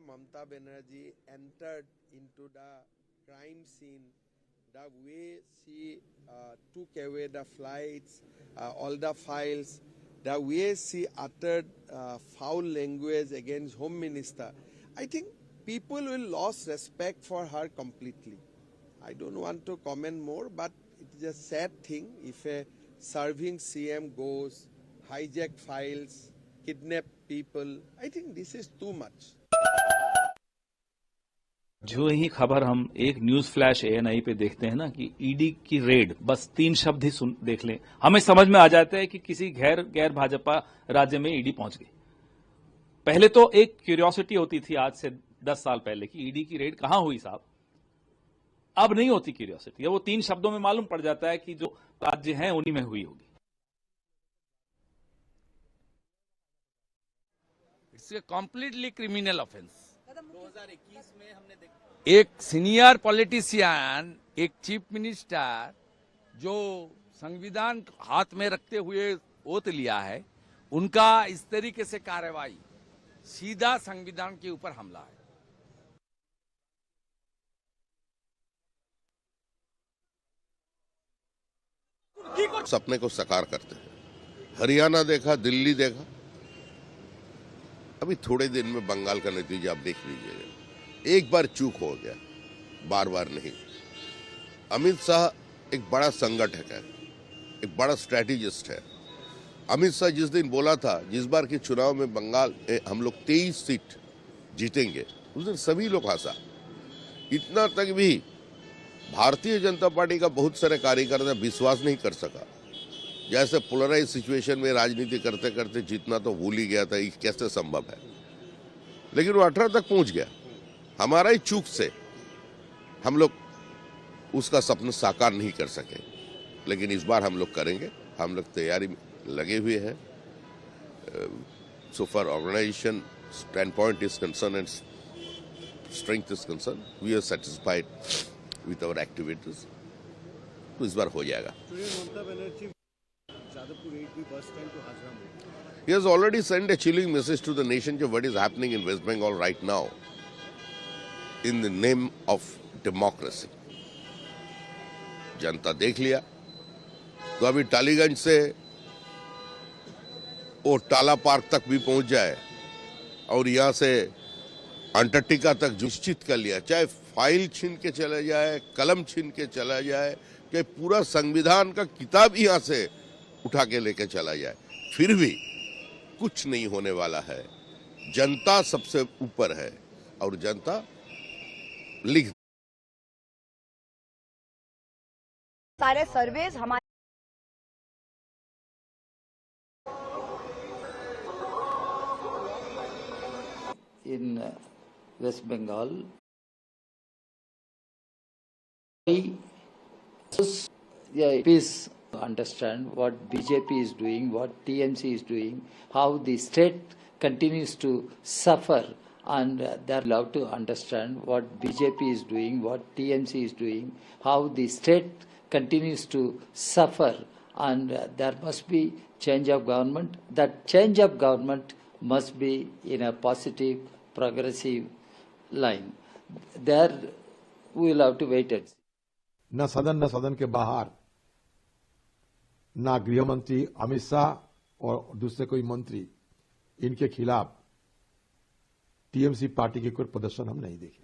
Mamata Banerjee entered into the crime scene, the way she took away the flights, all the files, the way she uttered foul language against Home Minister, I think people will lose respect for her completely. I don't want to comment more, but it is a sad thing if a serving CM goes, hijack files, kidnap people. I think this is too much. जो ही खबर हम एक news flash ANI पे देखते हैं ना कि ED की रेड, बस 3 शब्द ही देख लें, हमें समझ में आ जाता है कि किसी गैर भाजपा राज्य में ईडी पहुंच गई। पहले तो एक क्यूरियोसिटी होती थी आज से 10 साल पहले कि ईडी की रेड कहां हुई साहब। अब नहीं होती क्यूरियोसिटी, वो 3 शब्दों में मालूम पड़ जाता है कि जो राज्य हैं उन्हीं में हुई होगी। It's a completely criminal offence. 2021 में हमने देखा एक सीनियर पॉलिटिशियन, एक चीफ मिनिस्टर जो संविधान हाथ में रखते हुए ओथ लिया है, उनका इस तरीके से कार्रवाई सीधा संविधान के ऊपर हमला है। सपने को साकार करते हैं। हरियाणा देखा, दिल्ली देखा, अभी थोड़े दिन में बंगाल का नतीजा आप देख लीजिएगा। एक बार चूक हो गया, बार बार नहीं। अमित शाह एक बड़ा संगठक है, एक बड़ा स्ट्रैटेजिस्ट है। अमित शाह जिस दिन बोला था जिस बार के चुनाव में बंगाल हम लोग 23 सीट जीतेंगे, उस दिन सभी लोग हंसा। इतना तक भी भारतीय जनता पार्टी का बहुत सारे कार्यकर्ता विश्वास नहीं कर सका। जैसे पोलराइज सिचुएशन में राजनीति करते करते जीतना तो भूल ही गया था, ये कैसे संभव है। लेकिन वो 18 तक पहुंच गया। हमारा ही चूक से हम लोग उसका सपना साकार नहीं कर सके, लेकिन इस बार हम लोग करेंगे। हम लोग तैयारी में लगे हुए हैं। So for organisation stand is concern and strength is concern, we are satisfied with our activities. तो इस बार हो जाएगा। He has already sent a chilling message to the nation of what is happening in West Bengal right now in the name of democracy. जनता देख लिया। तो अभी टालीगंज से वो टाला पार्क तक भी पहुंच जाए और यहां से अंटार्कटिका तक निश्चित कर लिया, चाहे फाइल छीन के चला जाए, कलम छीन के चला जाए, कि पूरा संविधान का किताब यहां से उठा के लेके चला जाए, फिर भी कुछ नहीं होने वाला है। जनता सबसे ऊपर है और जनता लिख सारे सर्वेज हमारे in West Bengal. Please understand what BJP is doing, what TMC is doing, how the state continues to suffer, and they're allowed to understand what BJP is doing, what TMC is doing, how the state continues to suffer, and there must be change of government. That change of government must be in a positive, progressive line. There we will have to wait and see. न सदन के बाहर ना गृह मंत्री अमित शाह और दूसरे कोई मंत्री, इनके खिलाफ टीएमसी पार्टी के कोई प्रदर्शन हम नहीं देखे।